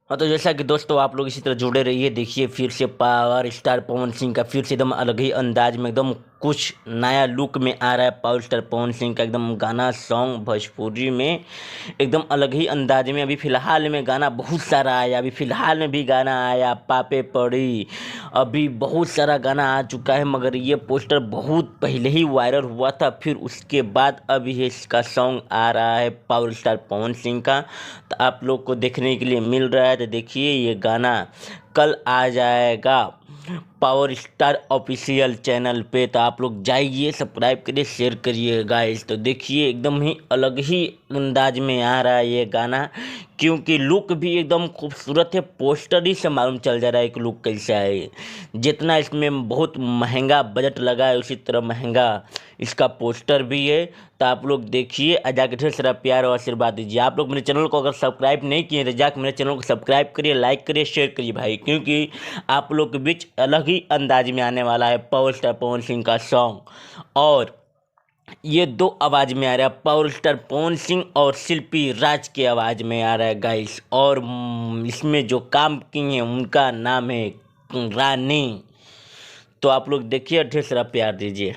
हाँ, तो जैसा कि दोस्तों आप लोग इसी तरह जुड़े रहिए। देखिए फिर से पावर स्टार पवन सिंह का फिर से एकदम अलग ही अंदाज में एकदम कुछ नया लुक में आ रहा है। पावर स्टार पवन सिंह का एकदम गाना सॉन्ग भोजपुरी में एकदम अलग ही अंदाज में। अभी फ़िलहाल में गाना बहुत सारा आया, अभी फ़िलहाल में भी गाना आया पापे पड़ी, अभी बहुत सारा गाना आ चुका है। मगर ये पोस्टर बहुत पहले ही वायरल हुआ था, फिर उसके बाद अभी इसका सॉन्ग आ रहा है पावर स्टार पवन सिंह का, तो आप लोग को देखने के लिए मिल रहा है। तो देखिए ये गाना कल आ जाएगा पावर स्टार ऑफिशियल चैनल पे, तो आप लोग जाइए, सब्सक्राइब करिए, शेयर करिए गाइस। तो देखिए एकदम ही अलग ही अंदाज में आ रहा है ये गाना, क्योंकि लुक भी एकदम खूबसूरत है। पोस्टर ही से मालूम चल जा रहा है कि लुक कैसा है। जितना इसमें बहुत महंगा बजट लगा है, उसी तरह महंगा इसका पोस्टर भी है। तो आप लोग देखिए और जाके ढेर सारा प्यार और आशीर्वाद दीजिए। आप लोग मेरे चैनल को अगर सब्सक्राइब नहीं किए तो जाकर मेरे चैनल को सब्सक्राइब करिए, लाइक करिए, शेयर करिए भाई, क्योंकि आप लोग के बीच अलग ही अंदाज में आने वाला है पावर स्टार पवन सिंह का सॉन्ग। और ये दो आवाज़ में आ रहा है, पावर स्टार पवन सिंह और शिल्पी राज के आवाज़ में आ रहा है गाइस। और इसमें जो काम की हैं उनका नाम है रानी। तो आप लोग देखिए, ढेर सारा प्यार दीजिए।